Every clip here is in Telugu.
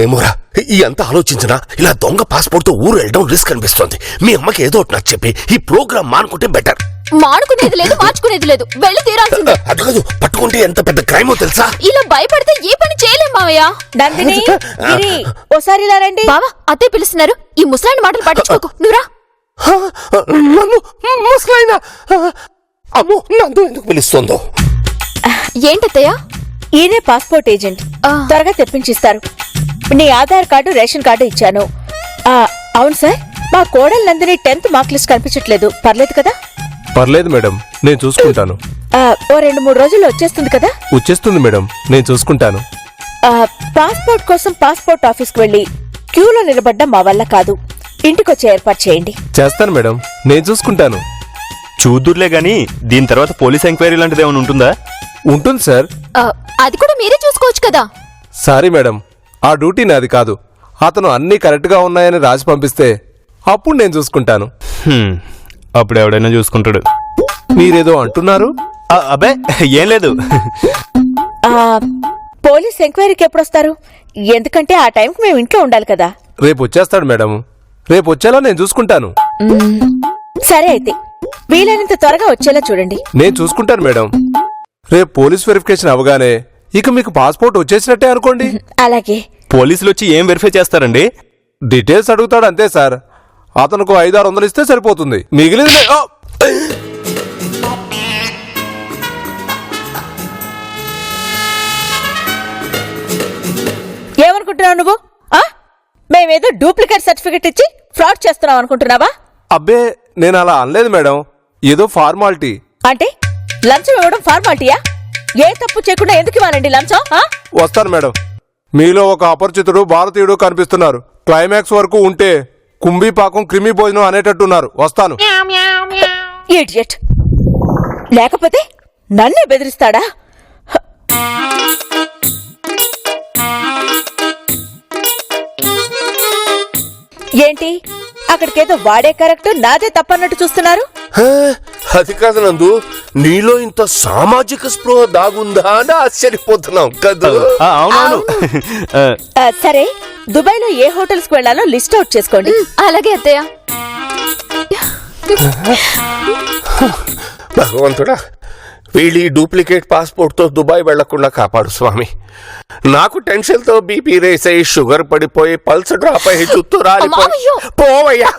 ఏమోరా, ఎంత ఆలోచించినా ఇలా దొంగ పాస్పోర్ట్ తో ఊరు వెళ్ళడం రిస్క్ అనిపిస్తుంది. మీ అమ్మకి ఏదో ఒకటి నాకు చెప్పి ఈ ప్రోగ్రామ్ మానుకుంటే బెటర్. మానుకునేది లేదు, మార్చుకునేది లేదు, వెళ్ళి తీరాల్సిందే. అది కాదు, పట్టుకుంటే ఎంత పెద్ద క్రైమో తెలుసా? ఇలా భయపడితే ఏ పని చేయలేం మావయ్య. నందిని, గిరి, ఓసారి ఇలా రండి. బావా, అత్తే పిలుస్తున్నారు. ఈ ముసలాయన మాటలు పట్టించుకోకు. నువ్వురా. నన్ను ముసలాయన? అమ్మో, నందు ఎందుకు పిలుస్తుందో? ఏంటత్తయ్య? ఈయనే పాస్పోర్ట్ ఏజెంట్. త్వరగా తెప్పించిస్తారు. నీ ఆధార్ కార్డు, రేషన్ కార్డు ఇచ్చాను. అవును సార్, మా కోడలు నందిని 10th మార్క్ లిస్ట్ కనిపించట్లేదు. పర్లేదు కదా? పర్లేదు మేడం, నేను చూసుకుంటాను. ఓ 2-3 రోజుల్లో వచ్చేస్తుంది కదా? వచ్చేస్తుంది మేడం, నేను చూసుకుంటాను. పాస్పోర్ట్ కోసం పాస్పోర్ట్ ఆఫీస్కి వెళ్ళి క్యూలో నిలబడ్డం మా వల్ల కాదు. ఇంటికొచ్చే ఏర్పాటు చేయండి. చేస్తాను మేడం, నేను చూసుకుంటాను. చూద్దుర్లే గాని దీని తర్వాత పోలీస్ ఎంక్వైరీ లాంటిది ఏమైనా ఉంటుందా? ఉంటుంది సార్. అది కూడా మీరే చూసుకోవచ్చు కదా. సారీ మేడం, ఆ డ్యూటీ నాది కాదు. అతను అన్నీ కరెక్ట్గా ఉన్నాయని రాసి పంపిస్తే అప్పుడు నేను చూసుకుంటాను. అప్పుడు ఎవడైనా చూసుకుంటాడు. మీరేదో అంటున్నారు? అబ్బే ఏం లేదు. పోలీస్ ఎంక్వైరీకి ఎప్పుడొస్తారు? ఎందుకంటే ఆ టైంకి మేము ఇంట్లో ఉండాలి కదా. రేపు వచ్చేస్తాడు మేడం, రేపు వచ్చేలా నేను చూసుకుంటాను. సరే అయితే వీలైనంత త్వరగా వచ్చేలా చూడండి. నేను చూసుకుంటాను మేడం. రేపు పోలీస్ వెరిఫికేషన్ అవగానే ఇక మీకు పాస్పోర్ట్ వచ్చేసినట్టే అనుకోండి. అలాగే. పోలీసులు వచ్చి ఏం వెరిఫై చేస్తారండి? డీటెయిల్స్ అడుగుతాడు అంతే సార్. అతనుకు 500-600 ఇస్తే సరిపోతుంది. మిగిలింది ఏమనుకుంటున్నావు నువ్వు? మేమేదో డూప్లికేట్ సర్టిఫికెట్ ఇచ్చి ఫ్రాడ్ చేస్తున్నాం అనుకుంటున్నావా? అబ్బే, నేను అలా అనలేదు మేడం. ఏదో ఫార్మాలిటీ. అంటే లంచం ఇవ్వడం ఫార్మాలిటీయా? ఏ తప్పు చేయకుండా ఎందుకు ఇవ్వాలండి లంచం? వస్తాను మేడం. మీలో ఒక అపరిచితుడు భారతీయుడు కనిపిస్తున్నారు. క్లైమాక్స్ వరకు ఉంటే కుంభీపాకం క్రిమి భోజనం అనేటట్టున్నారు. వస్తాను. ఇడియట్. లేకపోతే నన్నే బెదిరిస్తాడా? ఏంటి అక్కడికేదో వాడే కరెక్ట్, నాదే తప్పన్నట్టు చూస్తున్నారు? అది కాదు నందు, నీలో ఇంత సామాజిక స్పృహ దాగుందా అని ఆశ్చర్యపోతున్నాం కదా. అవునవును. సరే, దుబాయ్ లో ఏ హోటల్స్ కు వెళ్లాలో లిస్ట్ అవుట్ చేసుకోండి. అలాగే అత్తయ్య. భగవంతుడా, వీళ్ళీ డూప్లికేట్ పాస్పోర్ట్ తో దుబాయ్ వెళ్లకుండా కాపాడు స్వామి. నాకు టెన్షన్ తో బీపీ రేస్ అయ్యి షుగర్ పడిపోయి పల్స్ డ్రాప్ అయ్యి చుట్టూ రాలిపోయి పోవయ్యా.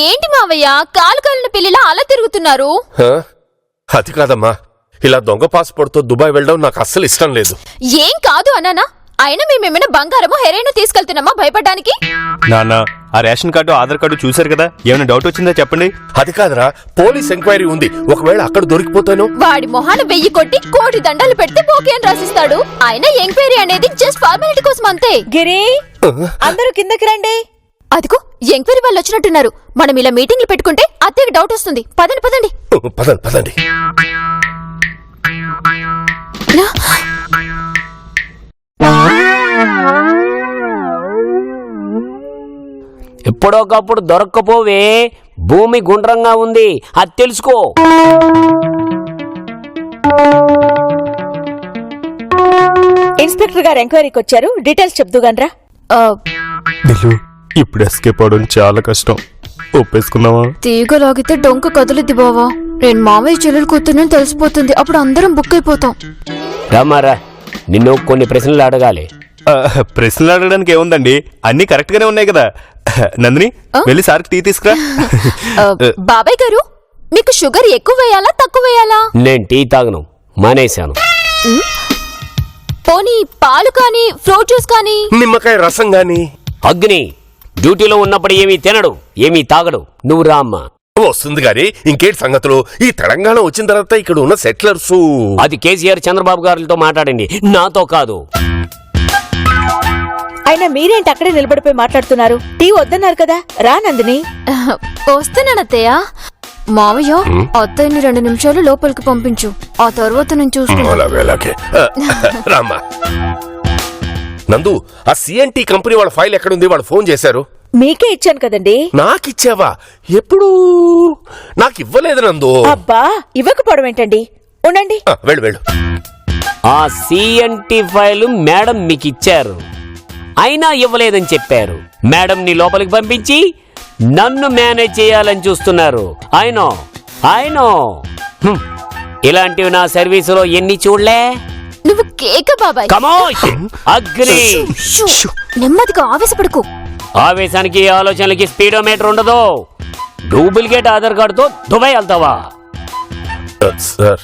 ఏంటి మావయ్య, కాలు కాలిన పిల్లిలా అలా తిరుగుతున్నారు? అది కాదమ్మా, ఇలా దొంగ పాస్పోర్ట్ తో దుబాయ్ వెళ్ళడం నాకు అస్సలు ఇష్టం లేదు. ఏం కాదు అన్నానా? అయినా మేమేమైనా బంగారమో హెరైనా తీసుకెళ్తున్నామా భయపడ్డానికి? నాన్న, ఆ రేషన్ కార్డు ఆధార్ కార్డు చూశారు కదా, ఏమైనా డౌట్ వచ్చిందా చెప్పండి. అది కాదురా, పోలీస్ ఎంక్వైరీ ఉంది. ఒకవేళ అక్కడ దొరికిపోతాను. వాడి మొహాన 1000 కొట్టి 1,000 దండాలు పెడితే పోకే అని రాసిస్తాడు. అయినా ఎంక్వైరీ అనేది జస్ట్ ఫార్మాలిటీ కోసం అంతే. గిరి, అందరూ కిందకి రండి. అదిగో ఎంక్వైరీ వాళ్ళు వచ్చినట్టున్నారు. మనం ఇలా మీటింగ్లు పెట్టుకుంటే అత్తయ్యకి డౌట్ వస్తుంది. పదండి పదండి పదండి. ఎప్పుడోకప్పుడు దొరక్కపోవే. భూమి గుండ్రంగా ఉంది, అది తెలుసుకో. ఇన్స్పెక్టర్ గారు ఎంక్వైరీకి వచ్చారు. డీటెయిల్స్ చెప్దుగానరా. ఇప్పుడు ఎస్కేప్ అవడం చాలా కష్టం. ఒప్పేసుకున్నావా? తీగలాగితే డొంక కదులుద్ది బావా. నేను మావయ్య చెల్లెలు కూతుర్ని తెలిసిపోతుంది. అప్పుడు అందరం బుక్ అయిపోతాం. రామారా, నిన్ను కొన్ని ప్రశ్నలు అడగాలి. ప్రశ్నలు అడగడానికి ఏముందండి, అన్ని కరెక్ట్ గానే ఉన్నాయి కదా. నందిని, వెళ్ళి సార్కి టీ తీసుకురా. బాబాయ్ గారు, మీకు షుగర్ ఎక్కువ వేయాలా తక్కువ వేయాలా? నేను టీ తాగను, మానేశాను. పోనీ పాలు కానీ ఫ్రూట్ జ్యూస్ కానీ నిమ్మకాయ రసం గాని. అగ్ని డ్యూటీలో ఉన్నప్పుడు ఏమీ తినడు, ఏమీ తాగడు. నువ్వు రా అమ్మా. వస్తుంది గాని ఇంకేంటి సంగతులు? ఈ తెలంగాణ వచ్చిన తర్వాత ఇక్కడ ఉన్న సెటిలర్స్. అది కేసీఆర్ చంద్రబాబు గారితో మాట్లాడండి, నాతో కాదు. అయినా మీరేంటి అక్కడే నిలబడిపోయి మాట్లాడుతున్నారు? టీ వద్దన్నారు కదా. రా నందిని. వస్తున్నానత్తయ్య. మావయ్య అత్తయ్యని 2 నిమిషాలు లోపలికి పంపించు, ఆ తర్వాత నేను చూసుకుంటా. అలాగే అలాగే రామ్మా. నందు, ఆ సిఎన్టీ కంపెనీ వాళ్ళ ఫైల్ ఎక్కడుంది? వాళ్ళు ఫోన్ చేశారు. మీకే ఇచ్చాను కదండి. నాకిచ్చావా? ఎప్పుడు? నాకు ఇవ్వలేదు నందు. అబ్బా, ఇవ్వకపోవడం ఏంటండి? ఉండండి. వెళ్ళు వెళ్ళు. ఆ సిఎన్టీ ఫైలు మేడం మీకు ఇచ్చారు, అయినా ఇవ్వలేదని చెప్పారు. మేడం ని లోపలికి పంపించి నన్ను మేనేజ్ చేయాలని చూస్తున్నారు. అయినో ఇలాంటివి నా సర్వీసులో ఎన్ని చూడలే. నువ్వు కేక బాబాయ్. కమోష్ అగ్ని. షూ, నెమ్మదిగా ఆవేశపడుకో. ఆవేశానికి ఆలోచనలకి స్పీడోమీటర్ ఉండదు. డూప్లికేట్ ఆధార్ కార్డుతో దుబాయ్ వెళ్తావా? సార్,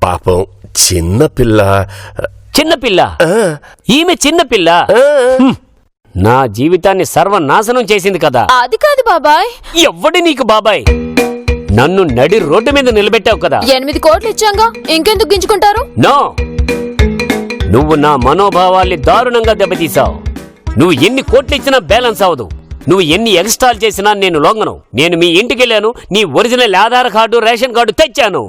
పాపం చిన్నపిల్ల. ఈమె చిన్నపిల్ల నా జీవితాన్ని సర్వనాశనం చేసింది కదా. అది కాదు బాబాయ్. ఎవ్వడి నీకు బాబాయ్? నన్ను నడి రోడ్డు మీద నిలబెట్టావు కదా. 8 కోట్లు ఇచ్చాంగా, ఇంకెందుకు గించుకుంటారు? నో, నువ్వు నా మనోభావాల్ని దారుణంగా దెబ్బతీసావు. నువ్వు ఎన్ని కోట్లు ఇచ్చినా బ్యాలెన్స్ అవ్వదు. నువ్వు ఎన్ని ఎక్స్ట్రాలు చేసినా నేను లొంగను. నేను మీ ఇంటికి వెళ్ళాను, నీ original Aadhaar card, ration card తెచ్చాను.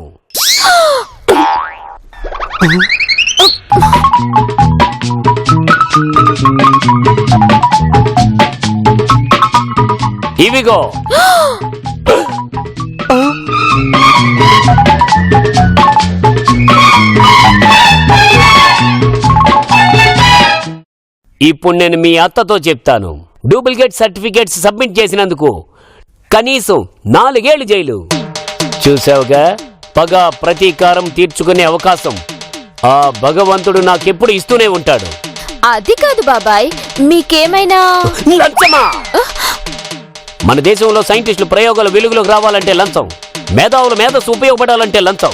ఇవిగో. ఇప్పుడు నేను మీ అత్తతో చెప్తాను. డూప్లికేట్ సర్టిఫికేట్స్ సబ్మిట్ చేసినందుకు కనీసం 4 ఏళ్లు జైలు. చూసావుగా, పగ ప్రతీకారం తీర్చుకునే అవకాశం ఆ భగవంతుడు నాకెప్పుడు ఇస్తూనే ఉంటాడు. అది కాదు బాబాయ్, మీకేమైనా లంచమా? మన దేశంలో సైంటిస్టులు ప్రయోగాలు వెలుగులోకి రావాలంటే లంచం, మేధావుల మేధస్సు ఉపయోగపడాలంటే లంచం,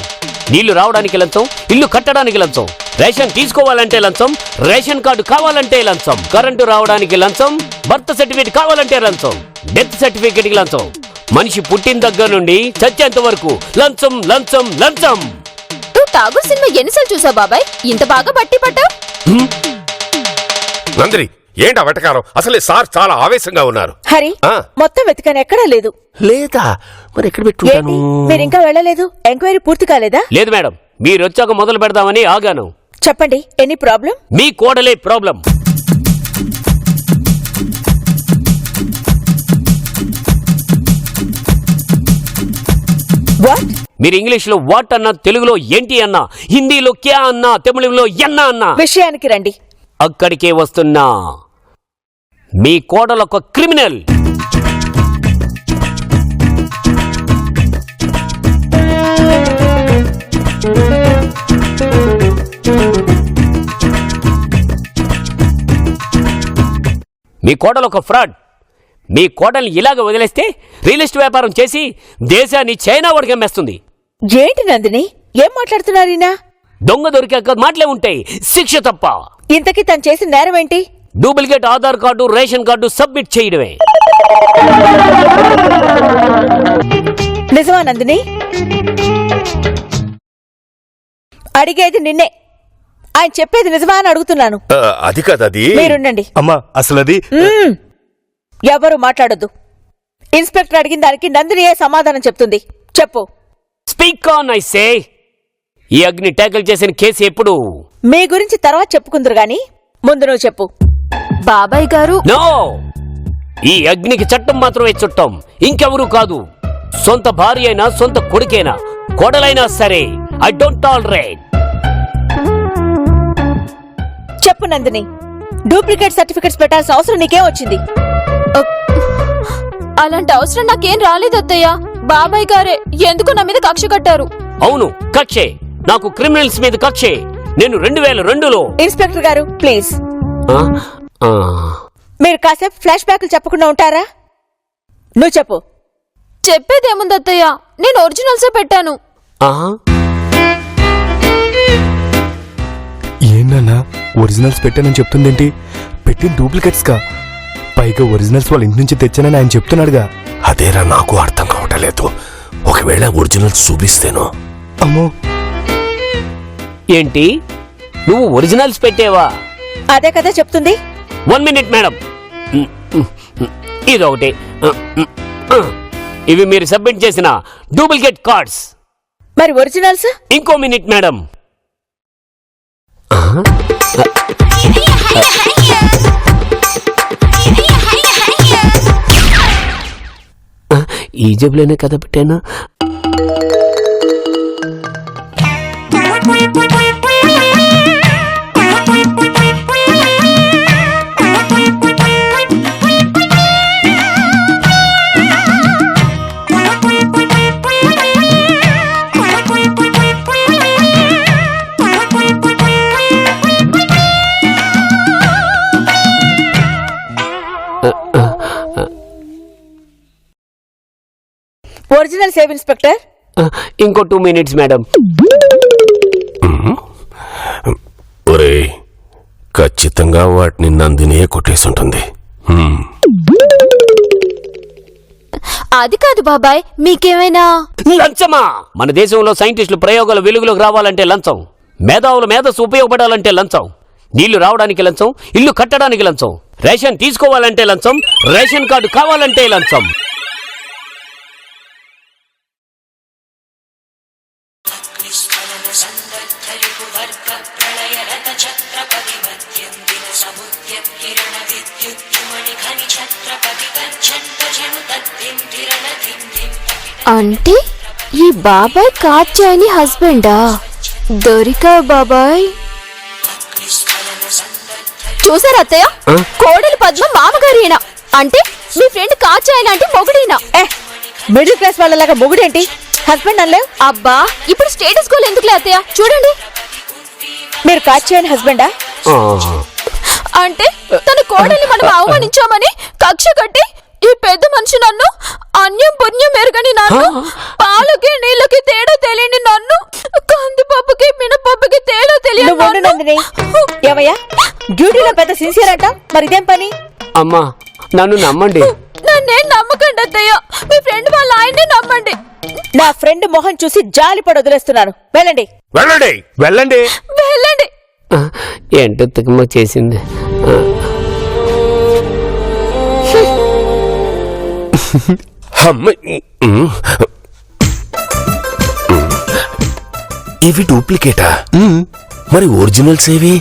నీళ్లు రావడానికి లంచం, ఇల్లు కట్టడానికి లంచం, రేషన్ తీసుకోవాలంటే లంచం, రేషన్ కార్డు కావాలంటే లంచం, కరెంటు రావడానికి లంచం, బర్త్ సర్టిఫికేట్ కావాలంటే లంచం, డెత్ సర్టిఫికేట్ కి లంచం, మనిషి పుట్టిన దగ్గర నుండి చచ్చేంత వరకు లంచం లంచం లంచం. నువ్వు ఠాగూర్ సినిమా ఎన్నిసార్లు చూసావు బాబాయ్? ఇంత బాగా బట్టి పట్టావు. నందిని, ఏంటా వెటకారం? అసలే సార్ చాలా ఆవేశంగా ఉన్నారు. హరి, మొత్తం వెతికాను, ఎక్కడా లేదు. లేదా? మరి ఎక్కడ ఏంటి, పెట్టుకుంటాను? మీరు ఇంకా వెళ్ళలేదు? ఎంక్వైరీ పూర్తి కాలేదా? లేదు మేడం, మీరు వచ్చాక మొదలు పెడదామని ఆగాను. చెప్పండి, ఎనీ ప్రాబ్లం? మీ కోడలే ప్రాబ్లం. వాట్? మీరు ఇంగ్లీష్ లో వాట్ అన్నా, తెలుగులో ఏంటి అన్నా, హిందీలో క్యా అన్నా, తమిళంలో ఎన్నా అన్నా. విషయానికి రండి. అక్కడికే వస్తున్నా. మీ కోడలొక క్రిమినల్. మీ కోడలొక ఫ్రాడ్. మీ కోడల్ని ఇలాగ వదిలేస్తే రియల్ ఎస్టేట్ వ్యాపారం చేసి దేశాన్ని చైనా వాడికి అమ్మేస్తుంది. ఏంటి నందిని, ఏం మాట్లాడుతున్నారీనా? దొంగ దొరికాక మాటలే ఉంటాయి, శిక్ష తప్ప. ఇంతకీ తను చేసిన నేరం ఏంటి? Duplicate Aadhaar card, ration card submit చేయడమే. నిజమా నందిని? అడిగేది నిన్నే. ఆయన చెప్పేది నిజమా అని అడుగుతున్నాను. అది కాదు, అది. మీరుండండి. అమ్మా, అసలు అది ఎవరు మాట్లాడొద్దు. ఇన్స్పెక్టర్ అడిగిన దానికి నందినియే సమాధానం చెప్తుంది. చెప్పు. Speak on I say. ఈ అగ్ని ట్యాకిల్ చేసిన కేసు ఎప్పుడు? మీ గురించి తర్వాత చెప్పుకుందరు గాని ముందు నువ్వు చెప్పు. బాబాయ్ గారు. నో, ఈ అగ్నికి చట్టం మాత్రమే చుట్టం, ఇంకెవరూ కాదు. సొంత భార్య అయినా, సొంత కొడుకైనా, కోడలైనా సరే ఐ డోంట్ టాలరేట్. చెప్పు నందిని, డూప్లికేట్ సర్టిఫికెట్స్ పెట్టాల్సిన అవసరం నీకేం వచ్చింది? అలాంటి అవసరం నాకేం రాలేదు అత్తయ్య. బాబాయ్ గారే ఎందుకు నా మీద కక్ష కట్టారు. అవును, కక్షే. నాకు క్రిమినల్స్ మీద కక్షే. నేను 2002లో. ఇన్స్పెక్టర్ గారు ప్లీజ్, ఆ? ఆ. మీరు కాసేపు ఫ్లాష్ బ్యాక్లు చెప్పకుండా ఉంటారా? నువ్వు చెప్పు. చెప్పేదేముంది అత్తయ్య, నేను ఒరిజినల్సే పెట్టాను. ఆ? ఏంటన్నా ఒరిజినల్స్ పెట్టానని చెప్తుందేంటి? పెట్టి డూప్లికేట్స్ కా, పైగా ఒరిజినల్స్ వాళ్ళ ఇంటి నుంచి తెచ్చానని ఆయన చెప్తున్నాడుగా. అదేరా నాకు అర్థం కావటలేదు. ఒకవేళ ఒరిజినల్స్ చూపిస్తేనో. అమ్మో, ఏంటి, నువ్వు ఒరిజినల్స్ పెట్టేవా? అదే కదా చెప్తుంది. 1 మినిట్ మేడం. ఇదొకటి. ఇవి మీరు సబ్మిట్ చేసిన డూప్లికేట్ కార్డ్స్. మరి ఒరిజినల్స్? ఇంకో మినిట్ మేడం. ఈ జేబులోనే కదా పెట్టాను. Original save inspector. ఇంకో 2 మినిట్స్ మేడం. ఒరేయ్, ఖచ్చితంగా వాటిని నందినే కొట్టేసుంటుంది. అది కాదు బాబాయ్, మీకేమైనా లంచమా? మన దేశంలో సైంటిస్టులు ప్రయోగాలు వెలుగులోకి రావాలంటే లంచం, మేధావుల మేధస్సు ఉపయోగపడాలంటే లంచం, నీళ్లు రావడానికి లంచం, ఇల్లు కట్టడానికి లంచం, రేషన్ తీసుకోవాలంటే లంచం, రేషన్ కార్డు కావాలంటే లంచం. అంటే ఈ బాబాయ్ కాచాయని హస్బెండా? దొరికా బాబాయ్. చూసారా అత్తయ్య, కోడలి పద్మ మామగారినా అంటే మీ ఫ్రెండ్ కాచాయన అంటే మొగుడేనా? మిడిల్ క్లాస్ వాళ్ళలాగా మొగుడేంటి? హస్బెండ్ అనలేవు? అబ్బా, ఇప్పుడు స్టేటస్ గోల్ ఎందుకులే అత్తయ్య, చూడండి. మీరు కాచాయని హస్బెండా? అంటే తన కోడల్ని మనం అవమానించామని కక్ష కట్టి ఈ పెద్ద మనిషి నన్ను, అన్యం పుణ్యం ఎరగని నన్ను, పాలకి నీళ్ళకి తేడా తెలియని నన్ను, కందిపప్పుకి మినపప్పుకి తేడా తెలియని నువ్వు ఉండు నందిని. ఏమయ్యా, డ్యూటీలో పెద్ద సిన్సియర్ అంట, మరి ఇదేం పని? అమ్మా, నన్ను నమ్మండి. నన్నేం నమ్మకండి అత్తయ్య, మీ ఫ్రెండ్ వాళ్ళ ఆయన్నే నమ్మండి. నా ఫ్రెండ్ మొహం చూసి జాలిపడి వదిలేస్తున్నాను. వెళ్ళండి. వెళ్ళండి. వెళ్ళండి. వెళ్ళండి. ఏంటో తికమ చేసింది. ఇవి డూప్లికేటా? మరి ఒరిజినల్స్ ఏవి?